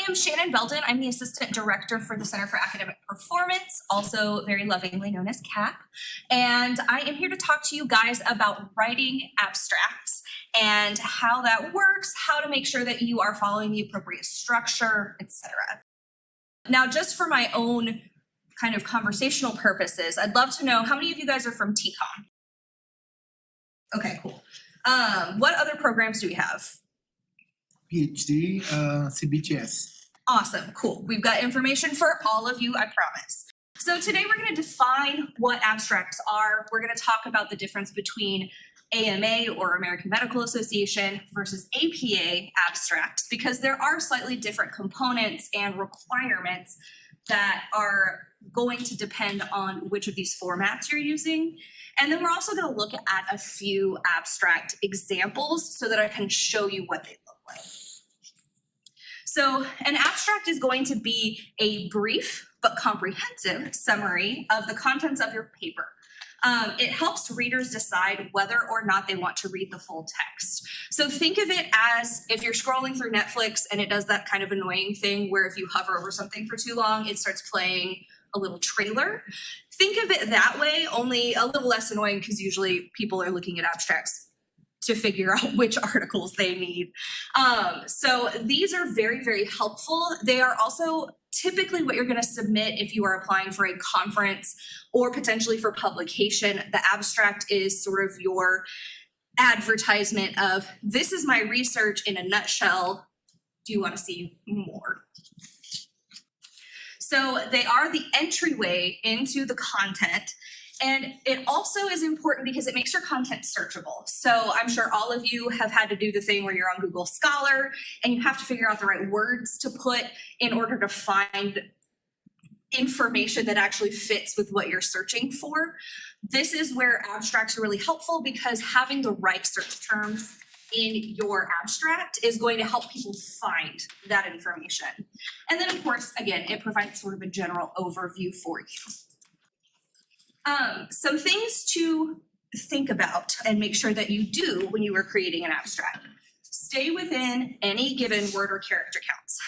am Shannon Belden. I'm the Assistant Director for the Center for Academic Performance, also very lovingly known as CAP. And I am here to talk to you guys about writing abstracts and how that works, how to make sure that you are following the appropriate structure, etc. Now, just for my own kind of conversational purposes, I'd love to know how many of you guys are from TCOM? Okay, cool. What other programs do we have? PhD, CBGS. Awesome, cool. We've got information for all of you, I promise. So today we're going to define what abstracts are. We're going to talk about the difference between AMA or American Medical Association versus APA abstracts, because there are slightly different components and requirements that are going to depend on which of these formats you're using. And then we're also going to look at a few abstract examples so that I can show you what they look like. So an abstract is going to be a brief but comprehensive summary of the contents of your paper. It helps readers decide whether or not they want to read the full text. So think of it as if you're scrolling through Netflix and it does that kind of annoying thing where if you hover over something for too long, it starts playing a little trailer. Think of it that way, only a little less annoying because usually people are looking at abstracts to figure out which articles they need. So these are very, very helpful. They are also typically what you're going to submit if you are applying for a conference or potentially for publication. The abstract is sort of your advertisement of, this is my research in a nutshell. Do you want to see more? So they are the entryway into the content. And it also is important because it makes your content searchable. So I'm sure all of you have had to do the thing where you're on Google Scholar and you have to figure out the right words to put in order to find information that actually fits with what you're searching for. This is where abstracts are really helpful because having the right search terms in your abstract is going to help people find that information. And then of course, again, it provides sort of a general overview for you. Some things to think about and make sure that you do when you are creating an abstract. Stay within any given word or character counts.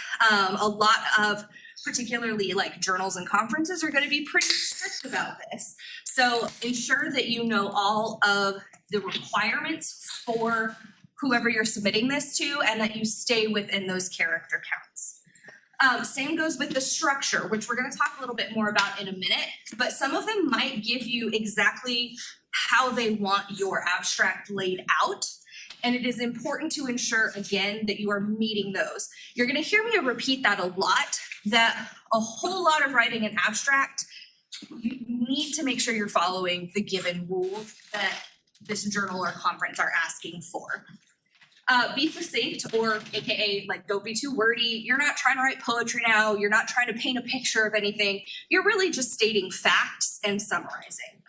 A lot of particularly like journals and conferences are going to be pretty strict about this. So ensure that you know all of the requirements for whoever you're submitting this to and that you stay within those character counts. Same goes with the structure, which we're going to talk a little bit more about in a minute, but some of them might give you exactly how they want your abstract laid out. And it is important to ensure, again, that you are meeting those. You're going to hear me repeat that a lot, that a whole lot of writing an abstract, you need to make sure you're following the given rules that this journal or conference are asking for. Be succinct, or AKA like don't be too wordy. You're not trying to write poetry now. You're not trying to paint a picture of anything. You're really just stating facts and summarizing.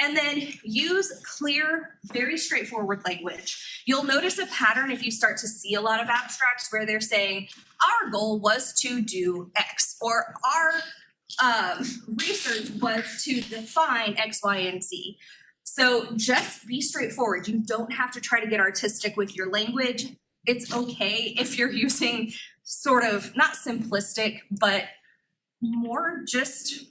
And then use clear, very straightforward language. You'll notice a pattern if you start to see a lot of abstracts where they're saying, our goal was to do X, or our research was to define X, Y, and Z. So just be straightforward. You don't have to try to get artistic with your language. It's okay if you're using sort of not simplistic, but more just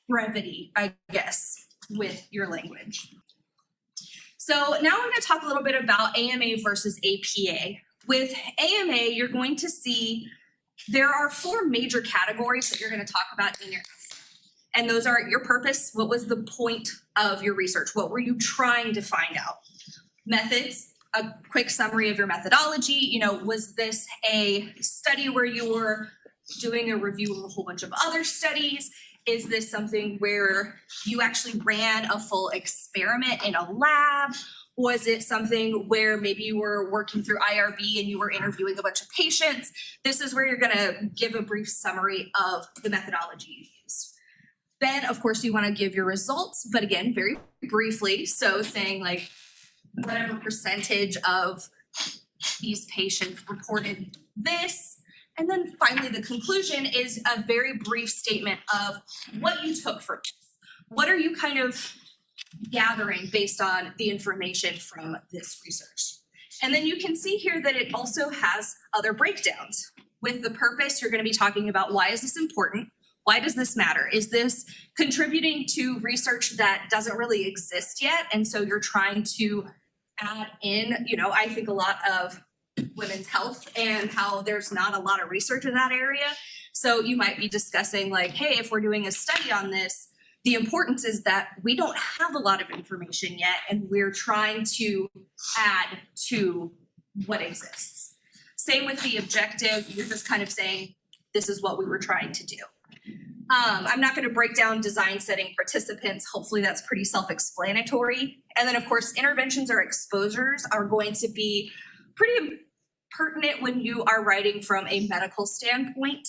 brevity, I guess, with your language. So now I'm going to talk a little bit about AMA versus APA. With AMA, you're going to see there are 4 major categories that you're going to talk about in your essay. And those are your purpose. What was the point of your research? What were you trying to find out? Methods, a quick summary of your methodology. You know, was this a study where you were doing a review of a whole bunch of other studies? Is this something where you actually ran a full experiment in a lab? Was it something where maybe you were working through IRB and you were interviewing a bunch of patients? This is where you're going to give a brief summary of the methodology you used. Then, of course, you want to give your results, but again, very briefly. So saying like whatever percentage of these patients reported this. And then finally, the conclusion is a very brief statement of what you took from this. What are you kind of gathering based on the information from this research? And then you can see here that it also has other breakdowns. With the purpose, you're going to be talking about why is this important? Why does this matter? Is this contributing to research that doesn't really exist yet? And so you're trying to add in, I think a lot of women's health and how there's not a lot of research in that area. So you might be discussing like, hey, if we're doing a study on this, the importance is that we don't have a lot of information yet, and we're trying to add to what exists. Same with the objective. You're just kind of saying, this is what we were trying to do. I'm not going to break down design setting participants. Hopefully that's pretty self-explanatory. And then of course, interventions or exposures are going to be pretty pertinent when you are writing from a medical standpoint.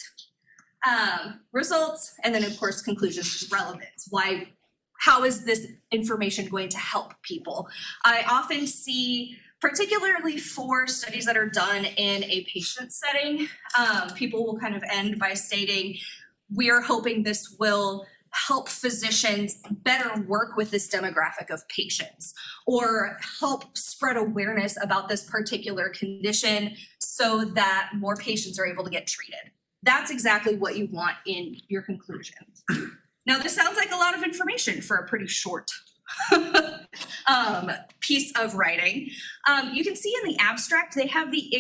Results, and then of course, conclusions, relevance. How is this information going to help people? I often see, particularly for studies that are done in a patient setting, people will kind of end by stating, we are hoping this will help physicians better work with this demographic of patients, or help spread awareness about this particular condition so that more patients are able to get treated. That's exactly what you want in your conclusion. Now, this sounds like a lot of information for a pretty short piece of writing. You can see in the abstract, they have the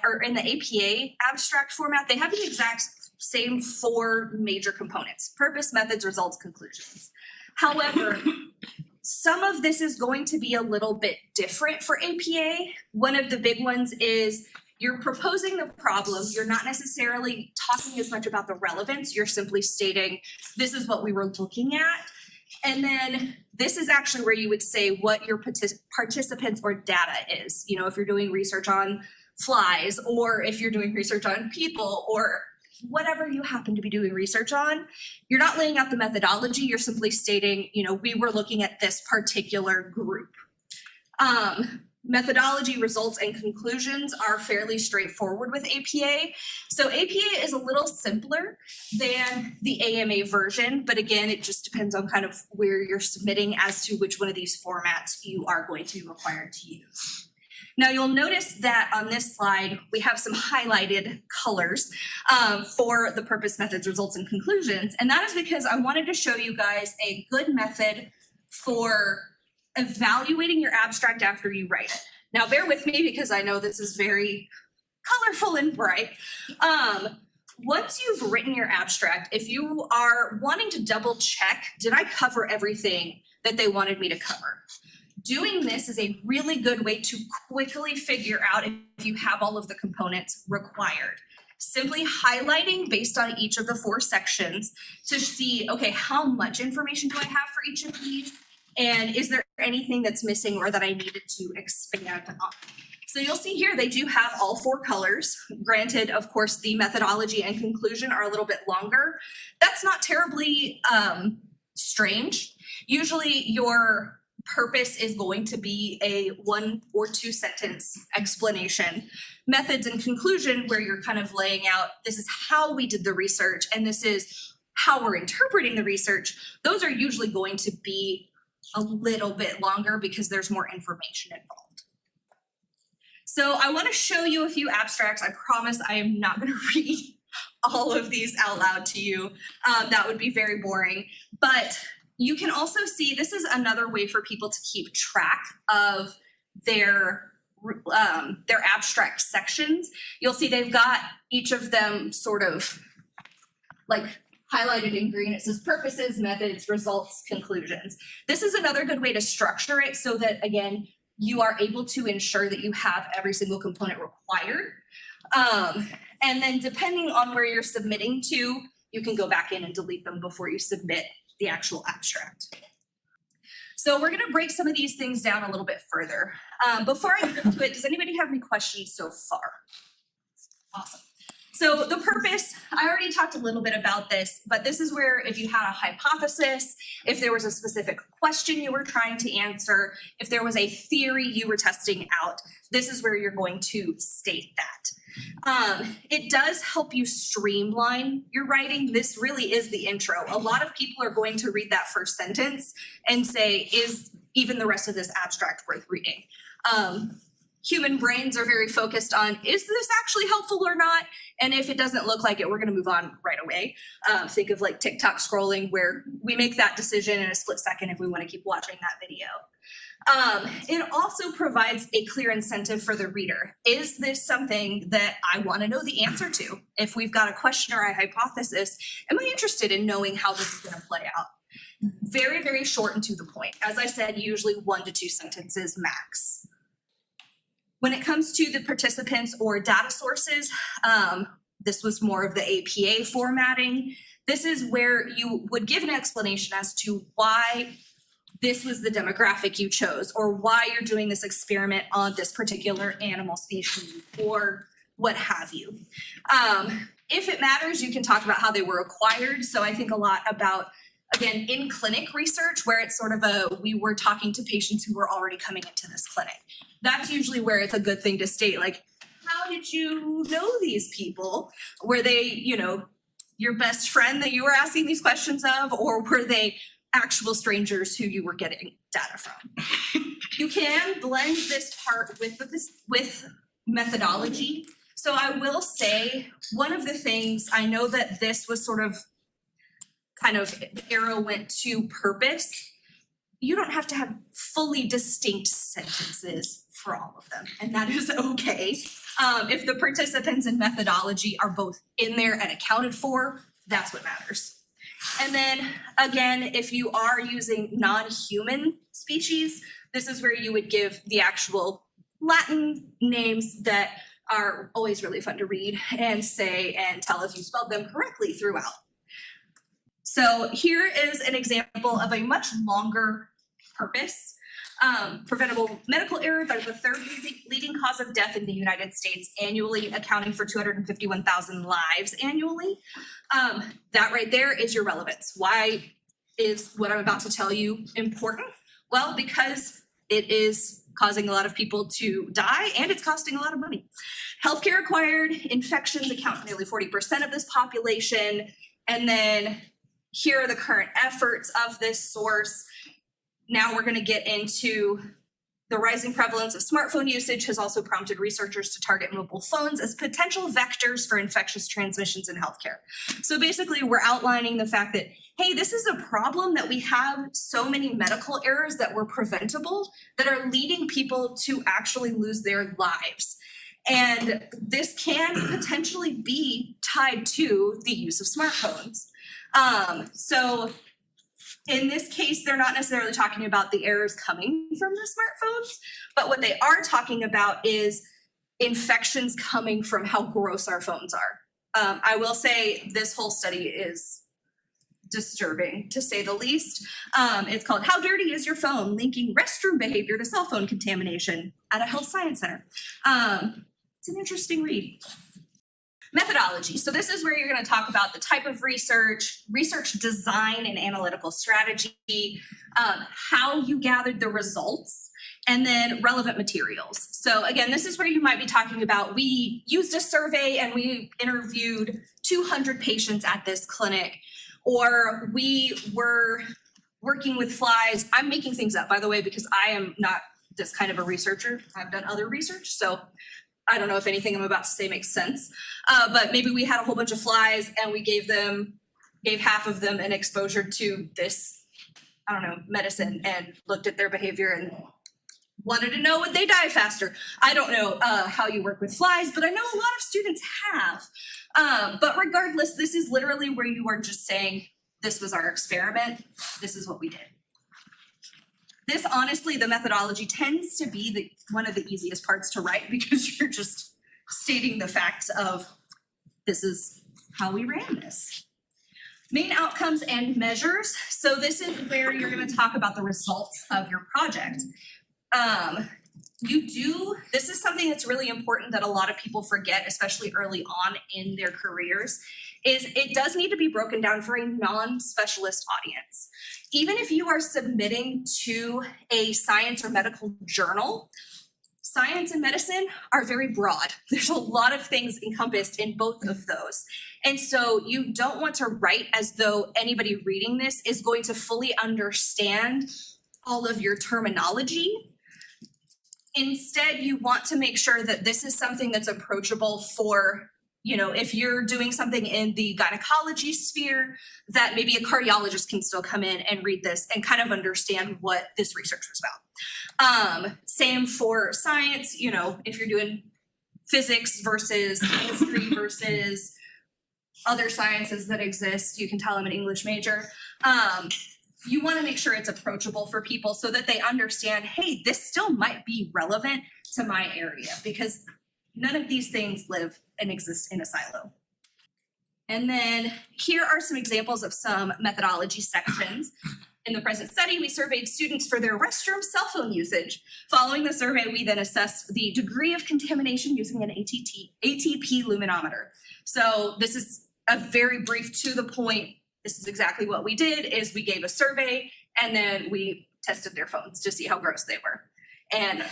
or in the APA abstract format, they have the exact same 4 major components: purpose, methods, results, conclusions. However, some of this is going to be a little bit different for APA. One of the big ones is you're proposing the problem. You're not necessarily talking as much about the relevance. You're simply stating, this is what we were looking at. And then this is actually where you would say what your participants or data is. If you're doing research on flies, or if you're doing research on people, or whatever you happen to be doing research on, you're not laying out the methodology. You're simply stating, we were looking at this particular group. Methodology, results, and conclusions are fairly straightforward with APA. So APA is a little simpler than the AMA version, but again, it just depends on kind of where you're submitting as to which one of these formats you are going to be required to use. Now you'll notice that on this slide, we have some highlighted colors for the purpose, methods, results, and conclusions. And that is because I wanted to show you guys a good method for evaluating your abstract after you write it. Now bear with me because I know this is very colorful and bright. Once you've written your abstract, if you are wanting to double check, did I cover everything that they wanted me to cover? Doing this is a really good way to quickly figure out if you have all of the components required. Simply highlighting based on each of the 4 sections to see, okay, how much information do I have for each of these? And is there anything that's missing or that I needed to expand on? So you'll see here, they do have all 4 colors. Granted, of course, the methodology and conclusion are a little bit longer. That's not terribly strange. Usually your purpose is going to be a 1 or 2 sentence explanation. Methods and conclusion, where you're kind of laying out, this is how we did the research and this is how we're interpreting the research. Those are usually going to be a little bit longer because there's more information involved. So I want to show you a few abstracts. I promise I am not going to read all of these out loud to you. That would be very boring. But you can also see this is another way for people to keep track of their abstract sections. You'll see they've got each of them sort of like highlighted in green. It says purposes, methods, results, conclusions. This is another good way to structure it so that, again, you are able to ensure that you have every single component required. And then depending on where you're submitting to, you can go back in and delete them before you submit the actual abstract. So we're going to break some of these things down a little bit further. Before I get into it, does anybody have any questions so far? Awesome. So the purpose, I already talked a little bit about this, but this is where if you had a hypothesis, if there was a specific question you were trying to answer, if there was a theory you were testing out, this is where you're going to state that. It does help you streamline your writing. This really is the intro. A lot of people are going to read that first sentence and say, is even the rest of this abstract worth reading? human brains are very focused on, is this actually helpful or not? And if it doesn't look like it, we're going to move on right away. Think of like TikTok scrolling, where we make that decision in a split second if we want to keep watching that video. It also provides a clear incentive for the reader. Is this something that I want to know the answer to? If we've got a question or a hypothesis, am I interested in knowing how this is going to play out? Very, very short and to the point. As I said, usually 1 to 2 sentences max. When it comes to the participants or data sources, this was more of the APA formatting. This is where you would give an explanation as to why this was the demographic you chose, or why you're doing this experiment on this particular animal species, or what have you. If it matters, you can talk about how they were acquired. So I think a lot about, again, in clinic research, where it's sort of we were talking to patients who were already coming into this clinic. That's usually where it's a good thing to state, like, how did you know these people? Were they, your best friend that you were asking these questions of, or were they actual strangers who you were getting data from? You can blend this part with methodology. So I will say, one of the things, I know that this was sort of kind of the arrow went to purpose. You don't have to have fully distinct sentences for all of them, and that is okay. If the participants and methodology are both in there and accounted for, that's what matters. And then again, if you are using non-human species, this is where you would give the actual Latin names that are always really fun to read and say and tell if you spelled them correctly throughout. So here is an example of a much longer purpose. Preventable medical errors are the third leading cause of death in the United States annually, accounting for 251,000 lives annually. That right there is your relevance. Why is what I'm about to tell you important? Well, because it is causing a lot of people to die and it's costing a lot of money. Healthcare acquired infections account for nearly 40% of this population. And then here are the current efforts of this source. Now we're going to get into the rising prevalence of smartphone usage has also prompted researchers to target mobile phones as potential vectors for infectious transmissions in healthcare. So basically, we're outlining the fact that, hey, this is a problem that we have so many medical errors that were preventable that are leading people to actually lose their lives. And this can potentially be tied to the use of smartphones. So in this case, they're not necessarily talking about the errors coming from the smartphones, but what they are talking about is infections coming from how gross our phones are. I will say this whole study is disturbing, to say the least. It's called How Dirty Is Your Phone? Linking Restroom Behavior to Cell Phone Contamination at a Health Science Center. It's an interesting read. Methodology. So this is where you're going to talk about the type of research, research design and analytical strategy, how you gathered the results, and then relevant materials. So again, this is where you might be talking about, we used a survey and we interviewed 200 patients at this clinic, or we were working with flies. I'm making things up, by the way, because I am not this kind of a researcher. I've done other research, so I don't know if anything I'm about to say makes sense, but maybe we had a whole bunch of flies and we gave half of them an exposure to this, I don't know, medicine, and looked at their behavior and wanted to know, would they die faster? I don't know how you work with flies, but I know a lot of students have. But regardless, this is literally where you are just saying, this was our experiment, this is what we did. This, honestly, the methodology tends to be one of the easiest parts to write, because you're just stating the facts of, this is how we ran this. Main outcomes and measures. So this is where you're going to talk about the results of your project. This is something that's really important that a lot of people forget, especially early on in their careers, is it does need to be broken down for a non-specialist audience. Even if you are submitting to a science or medical journal, science and medicine are very broad. There's a lot of things encompassed in both of those. And so you don't want to write as though anybody reading this is going to fully understand all of your terminology. Instead, you want to make sure that this is something that's approachable for, if you're doing something in the gynecology sphere, that maybe a cardiologist can still come in and read this and kind of understand what this research was about. Same for science, if you're doing physics versus chemistry versus other sciences that exist, you can tell I'm an English major. You want to make sure it's approachable for people so that they understand, hey, this still might be relevant to my area, because none of these things live and exist in a silo. And then here are some examples of some methodology sections. In the present study, we surveyed students for their restroom cell phone usage. Following the survey, we then assessed the degree of contamination using an ATP luminometer. So this is a very brief, to the point. This is exactly what we did, is we gave a survey and then we tested their phones to see how gross they were. And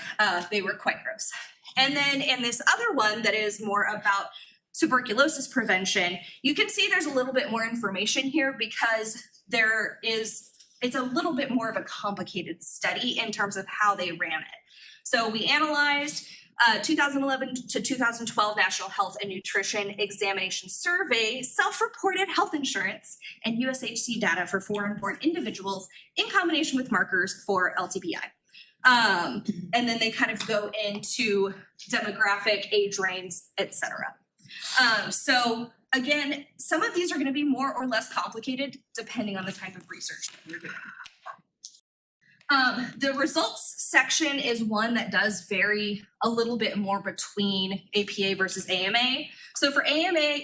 they were quite gross. And then in this other one that is more about tuberculosis prevention, you can see there's a little bit more information here, because it's a little bit more of a complicated study in terms of how they ran it. So we analyzed 2011 to 2012 National Health and Nutrition Examination Survey, self-reported health insurance, and USHC data for foreign-born individuals in combination with markers for LTBI. And then they kind of go into demographic, age range, etc. So again, some of these are going to be more or less complicated depending on the type of research that you're doing. The results section is one that does vary a little bit more between APA versus AMA. So for APA,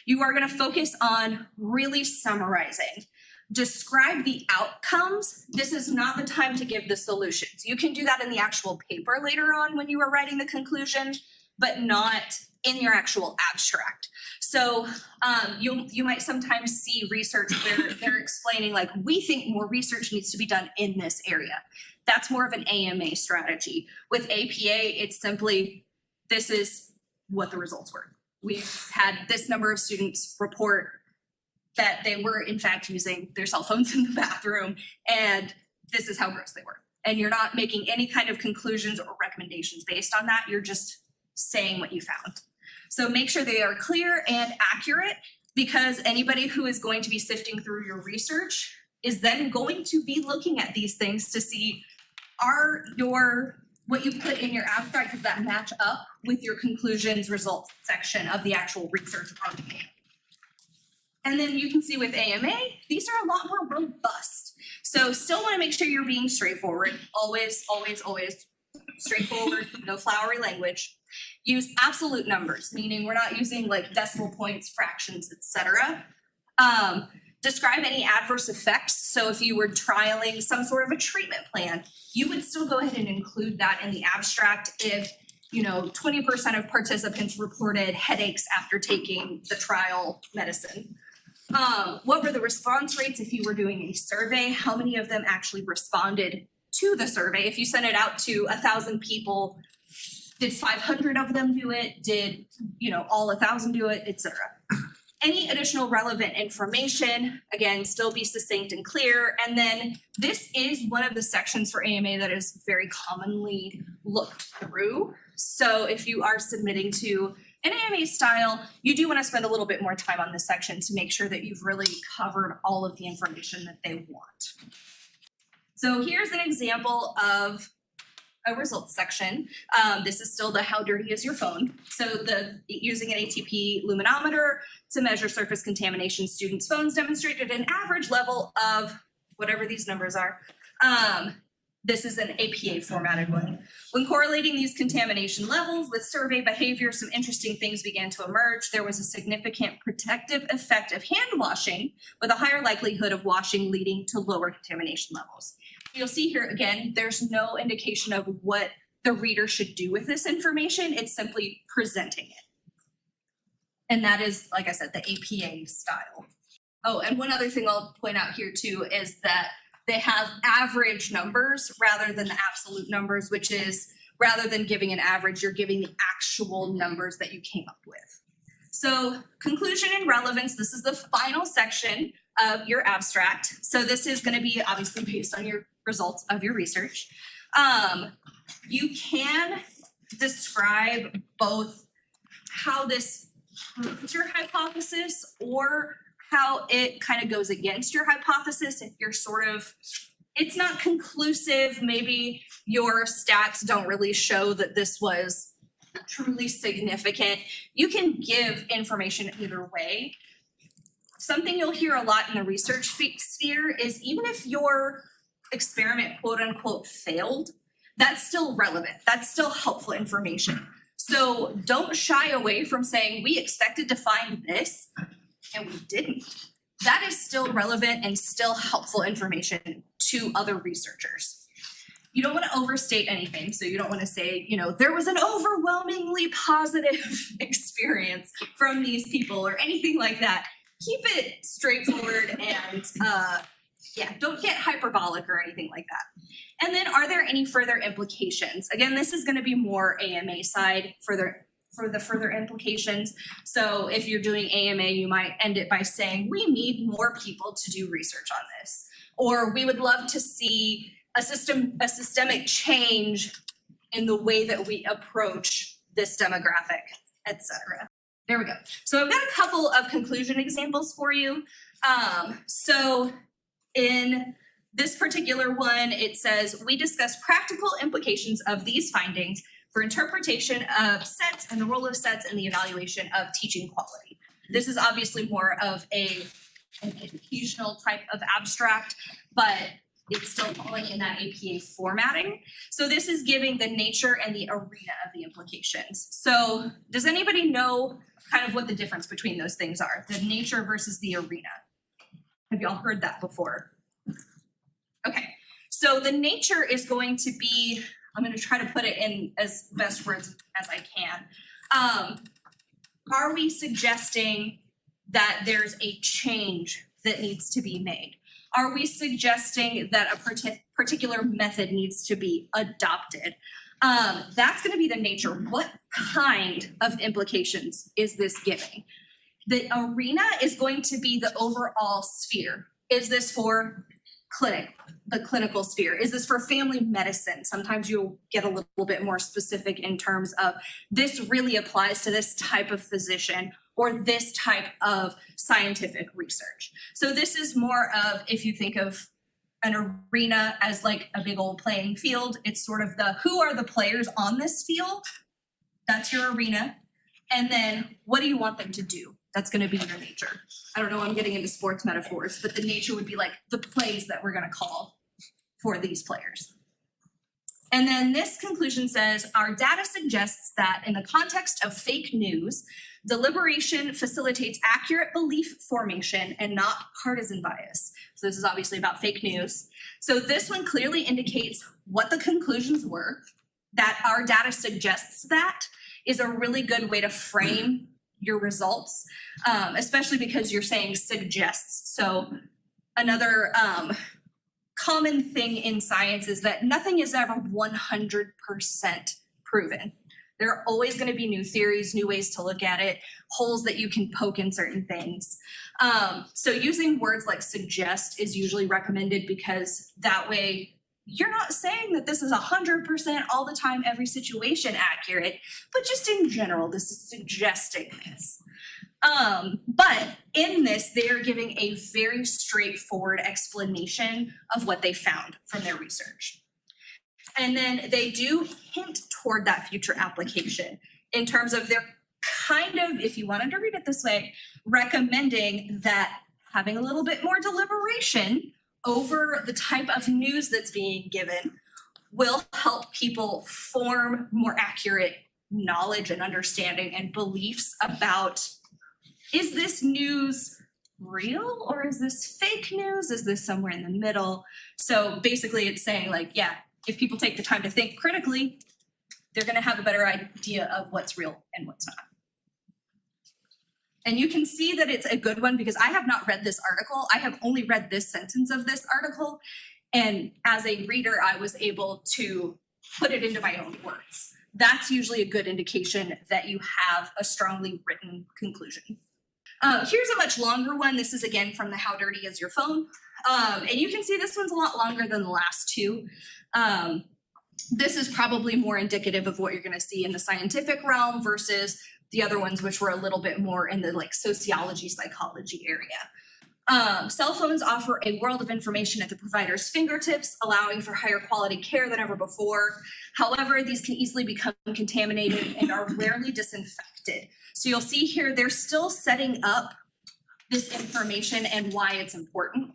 you are going to focus on really summarizing. Describe the outcomes. This is not the time to give the solutions. You can do that in the actual paper later on when you are writing the conclusion, but not in your actual abstract. So you might sometimes see research where they're explaining, like, we think more research needs to be done in this area. That's more of an AMA strategy. With APA, it's simply, this is what the results were. We've had this number of students report that they were in fact using their cell phones in the bathroom, and this is how gross they were. And you're not making any kind of conclusions or recommendations based on that. You're just saying what you found. So make sure they are clear and accurate, because anybody who is going to be sifting through your research is then going to be looking at these things to see, what you put in your abstract, does that match up with your conclusions results section of the actual research article? And then you can see with AMA, these are a lot more robust. So still want to make sure you're being straightforward. Always, always, always straightforward, no flowery language. Use absolute numbers, meaning we're not using like decimal points, fractions, etc. Describe any adverse effects. So if you were trialing some sort of a treatment plan, you would still go ahead and include that in the abstract if 20% of participants reported headaches after taking the trial medicine. What were the response rates if you were doing a survey? How many of them actually responded to the survey? If you sent it out to 1,000 people, did 500 of them do it? Did all 1,000 do it, etc.? Any additional relevant information, again, still be succinct and clear. And then this is one of the sections for AMA that is very commonly looked through. So if you are submitting to an AMA style, you do want to spend a little bit more time on this section to make sure that you've really covered all of the information that they want. So here's an example of a results section. This is still the how dirty is your phone. So using an ATP luminometer to measure surface contamination, students' phones demonstrated an average level of whatever these numbers are. This is an APA formatted one. When correlating these contamination levels with survey behavior, some interesting things began to emerge. There was a significant protective effect of hand washing, with a higher likelihood of washing leading to lower contamination levels. You'll see here, again, there's no indication of what the reader should do with this information. It's simply presenting it. And that is, like I said, the APA style. Oh, and one other thing I'll point out here too is that they have average numbers rather than the absolute numbers, which is, rather than giving an average, you're giving the actual numbers that you came up with. So conclusion and relevance, this is the final section of your abstract. So this is going to be obviously based on your results of your research. You can describe both how this proves your hypothesis or how it kind of goes against your hypothesis if you're sort of, it's not conclusive, maybe your stats don't really show that this was truly significant. You can give information either way. Something you'll hear a lot in the research sphere is even if your experiment quote unquote failed, that's still relevant. That's still helpful information. So don't shy away from saying we expected to find this and we didn't. That is still relevant and still helpful information to other researchers. You don't want to overstate anything. So you don't want to say, you know, there was an overwhelmingly positive experience from these people or anything like that. Keep it straightforward and don't get hyperbolic or anything like that. And then are there any further implications? Again, this is going to be more AMA side for the further implications. So if you're doing AMA, you might end it by saying, we need more people to do research on this. Or we would love to see a systemic change in the way that we approach this demographic, etc. There we go. So I've got a couple of conclusion examples for you. So in this particular one, it says, we discuss practical implications of these findings for interpretation of sets and the role of sets in the evaluation of teaching quality. This is obviously more of an educational type of abstract, but it's still falling in that APA formatting. So this is giving the nature and the arena of the implications. So does anybody know kind of what the difference between those things are? The nature versus the arena. Have y'all heard that before? Okay, so the nature is going to be, I'm going to try to put it in as best words as I can. Are we suggesting that there's a change that needs to be made? Are we suggesting that a particular method needs to be adopted? That's going to be the nature. What kind of implications is this giving? The arena is going to be the overall sphere. Is this for the clinical sphere? Is this for family medicine? Sometimes you'll get a little bit more specific in terms of this really applies to this type of physician or this type of scientific research. So this is more of, if you think of an arena as like a big old playing field, it's sort of the, who are the players on this field? That's your arena. And then what do you want them to do? That's going to be your nature. I don't know, I'm getting into sports metaphors, but the nature would be like the plays that we're going to call for these players. And then this conclusion says, our data suggests that in the context of fake news, deliberation facilitates accurate belief formation and not partisan bias. So this is obviously about fake news. So this one clearly indicates what the conclusions were, that our data suggests that is a really good way to frame your results, especially because you're saying suggests. So another common thing in science is that nothing is ever 100% proven. There are always going to be new theories, new ways to look at it, holes that you can poke in certain things. So using words like suggest is usually recommended because that way you're not saying that this is 100% all the time, every situation accurate, but just in general, this is suggesting this. But in this, they are giving a very straightforward explanation of what they found from their research. And then they do hint toward that future application in terms of their kind of, if you wanted to read it this way, recommending that having a little bit more deliberation over the type of news that's being given will help people form more accurate knowledge and understanding and beliefs about, is this news real or is this fake news? Is this somewhere in the middle? So basically it's saying like, yeah, if people take the time to think critically, they're going to have a better idea of what's real and what's not. And you can see that it's a good one because I have not read this article. I have only read this sentence of this article. And as a reader, I was able to put it into my own words. That's usually a good indication that you have a strongly written conclusion. Here's a much longer one. This is again from the How Dirty Is Your Phone? And you can see this one's a lot longer than the last two. This is probably more indicative of what you're going to see in the scientific realm versus the other ones, which were a little bit more in the like sociology, psychology area. Cell phones offer a world of information at the provider's fingertips, allowing for higher quality care than ever before. However, these can easily become contaminated and are rarely disinfected. So you'll see here, they're still setting up this information and why it's important.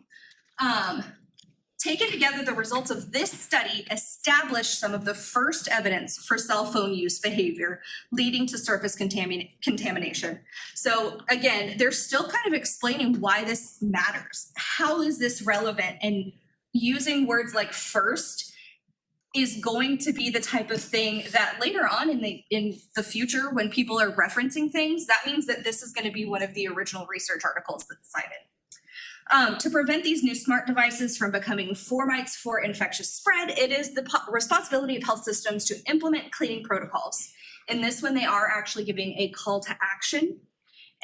Taken together, the results of this study established some of the first evidence for cell phone use behavior leading to surface contamination. So again, they're still kind of explaining why this matters. How is this relevant? And using words like first is going to be the type of thing that later on in the future, when people are referencing things, that means that this is going to be one of the original research articles that's cited. To prevent these new smart devices from becoming formites for infectious spread, it is the responsibility of health systems to implement cleaning protocols. In this one, they are actually giving a call to action.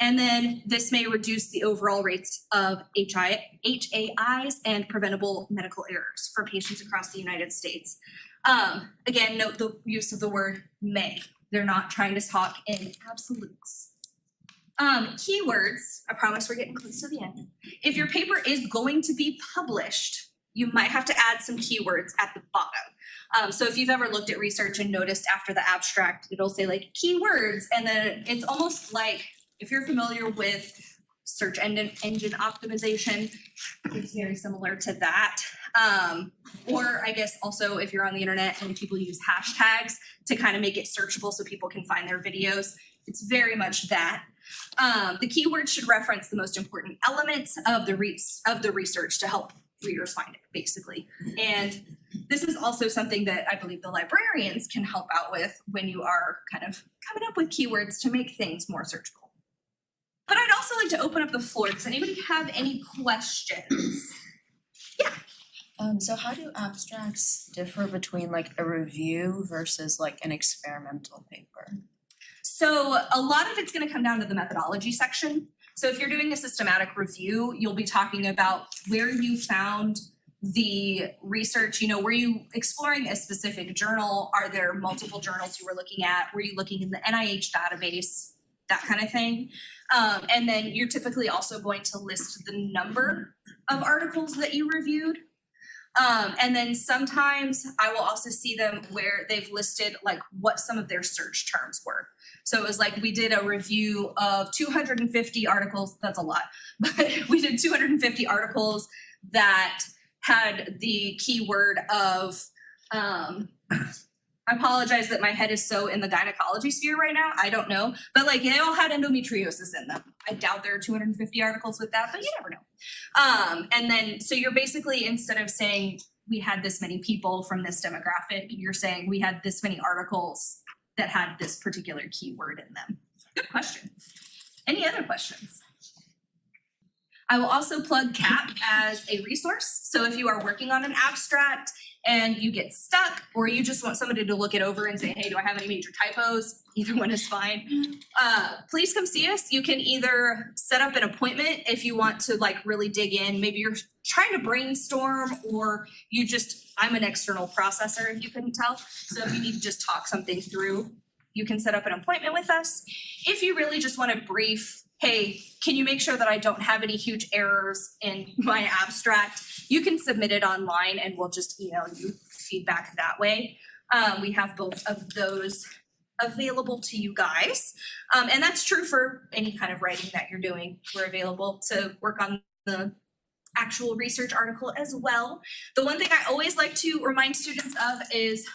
And then this may reduce the overall rates of HAIs and preventable medical errors for patients across the United States. Again, note the use of the word may. They're not trying to talk in absolutes. Keywords, I promise we're getting close to the end. If your paper is going to be published, you might have to add some keywords at the bottom. So if you've ever looked at research and noticed after the abstract, it'll say like keywords, and then it's almost like, if you're familiar with search engine optimization, it's very similar to that. Or I guess also if you're on the internet and people use hashtags to kind of make it searchable so people can find their videos, it's very much that. The keywords should reference the most important elements of the research to help readers find it, basically. And this is also something that I believe the librarians can help out with when you are kind of coming up with keywords to make things more searchable. But I'd also like to open up the floor. Does anybody have any questions? Yeah. So how do abstracts differ between like a review versus like an experimental paper? So a lot of it's going to come down to the methodology section. So if you're doing a systematic review, you'll be talking about where you found the research. You know, were you exploring a specific journal? Are there multiple journals you were looking at? Were you looking in the NIH database? That kind of thing. And then you're typically also going to list the number of articles that you reviewed. And then sometimes I will also see them where they've listed like what some of their search terms were. So it was like we did a review of 250 articles. That's a lot, but we did 250 articles that had the keyword of, I apologize that my head is so in the gynecology sphere right now. I don't know, but like they all had endometriosis in them. I doubt there are 250 articles with that, but you never know. And then, so you're basically, instead of saying we had this many people from this demographic, you're saying we had this many articles that had this particular keyword in them. Good question. Any other questions? I will also plug CAP as a resource. So if you are working on an abstract and you get stuck, or you just want somebody to look it over and say, hey, do I have any major typos? Either one is fine. Please come see us. You can either set up an appointment if you want to like really dig in. Maybe you're trying to brainstorm, or you just, I'm an external processor if you couldn't tell. So if you need to just talk something through, you can set up an appointment with us. If you really just want a brief, hey, can you make sure that I don't have any huge errors in my abstract? You can submit it online and we'll just email you feedback that way. We have both of those available to you guys. And that's true for any kind of writing that you're doing. We're available to work on the actual research article as well. The one thing I always like to remind students of is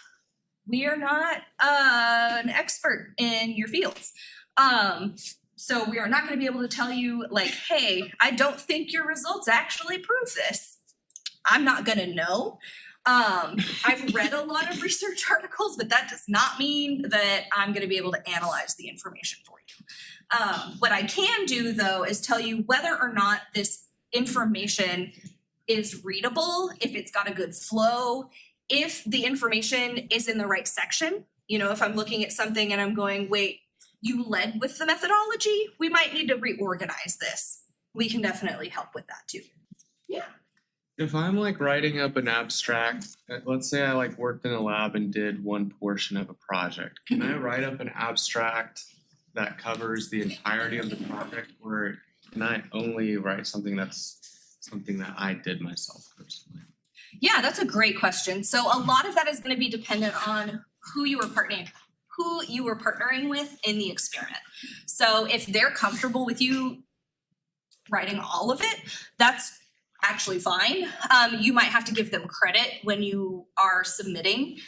we are not an expert in your fields. So we are not going to be able to tell you like, hey, I don't think your results actually prove this. I'm not going to know. I've read a lot of research articles, but that does not mean that I'm going to be able to analyze the information for you. What I can do, though, is tell you whether or not this information is readable, if it's got a good flow, if the information is in the right section. You know, if I'm looking at something and I'm going, wait, you led with the methodology, we might need to reorganize this. We can definitely help with that too. Yeah. If I'm like writing up an abstract, let's say I like worked in a lab and did one portion of a project, can I write up an abstract that covers the entirety of the project, or can I only write something that I did myself personally? Yeah, that's a great question. So a lot of that is going to be dependent on who you were partnering with in the experiment. So if they're comfortable with you writing all of it, that's actually fine. You might have to give them credit when you are submitting.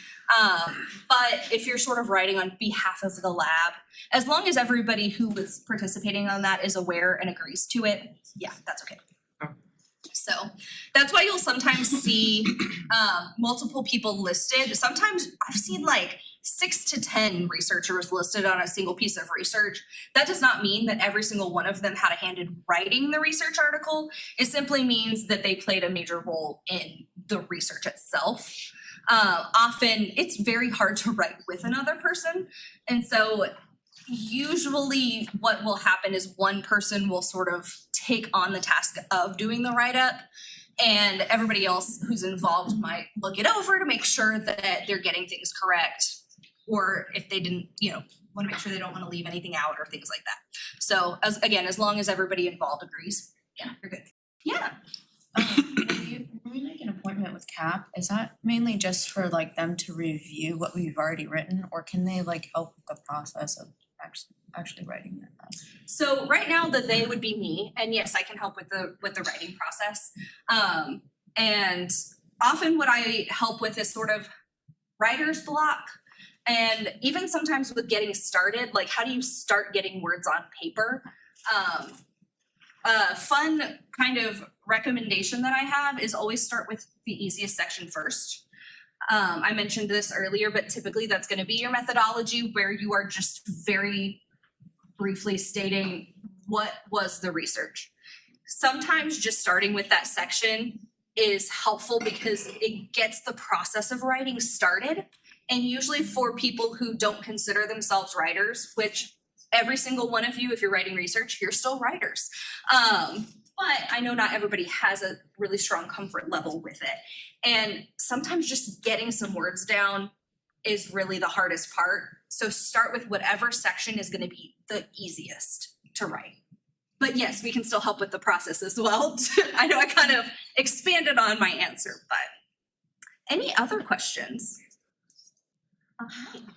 But if you're sort of writing on behalf of the lab, as long as everybody who was participating on that is aware and agrees to it, yeah, that's okay. So that's why you'll sometimes see multiple people listed. Sometimes I've seen like 6 to 10 researchers listed on a single piece of research. That does not mean that every single one of them had a hand in writing the research article. It simply means that they played a major role in the research itself. Often it's very hard to write with another person. And so usually what will happen is one person will sort of take on the task of doing the write-up, and everybody else who's involved might look it over to make sure that they're getting things correct, or if they didn't, want to make sure they don't want to leave anything out or things like that. So as long as everybody involved agrees, yeah, you're good. Yeah. When we make an appointment with CAP, is that mainly just for like them to review what we've already written, or can they like help with the process of actually writing that up? So right now the they would be me, and yes, I can help with the writing process. And often what I help with is sort of writer's block, and even sometimes with getting started, like how do you start getting words on paper? A fun kind of recommendation that I have is always start with the easiest section first. I mentioned this earlier, but typically that's going to be your methodology, where you are just very briefly stating what was the research. Sometimes just starting with that section is helpful because it gets the process of writing started. And usually for people who don't consider themselves writers, which every single one of you, if you're writing research, you're still writers. But I know not everybody has a really strong comfort level with it. And sometimes just getting some words down is really the hardest part. So start with whatever section is going to be the easiest to write. But yes, we can still help with the process as well. I know I kind of expanded on my answer, but any other questions?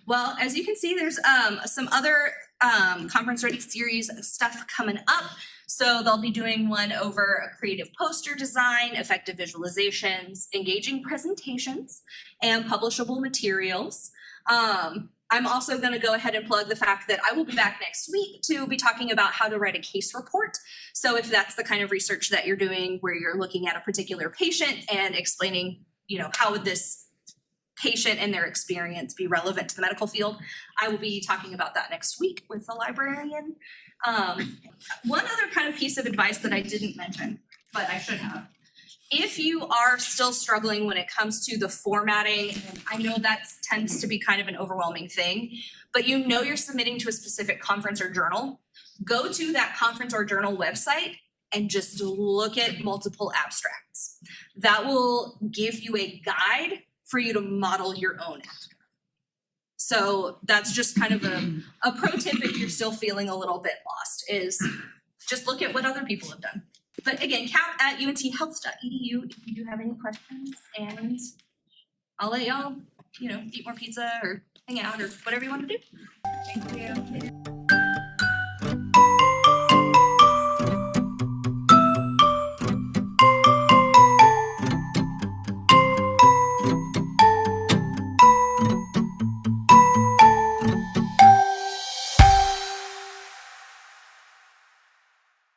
Well, as you can see, there's some other conference ready series stuff coming up. So they'll be doing one over a creative poster design, effective visualizations, engaging presentations, and publishable materials. I'm also going to go ahead and plug the fact that I will be back next week to be talking about how to write a case report. So if that's the kind of research that you're doing where you're looking at a particular patient and explaining, how would this patient and their experience be relevant to the medical field, I will be talking about that next week with the librarian. One other kind of piece of advice that I didn't mention, but I should have. If you are still struggling when it comes to the formatting, and I know that tends to be kind of an overwhelming thing, but you're submitting to a specific conference or journal, go to that conference or journal website and just look at multiple abstracts. That will give you a guide for you to model your own abstract. So that's just kind of a pro tip if you're still feeling a little bit lost, is just look at what other people have done. But again, cap@unthealth.edu if you do have any questions, and I'll let y'all, eat more pizza or hang out or whatever you want to do. Thank you.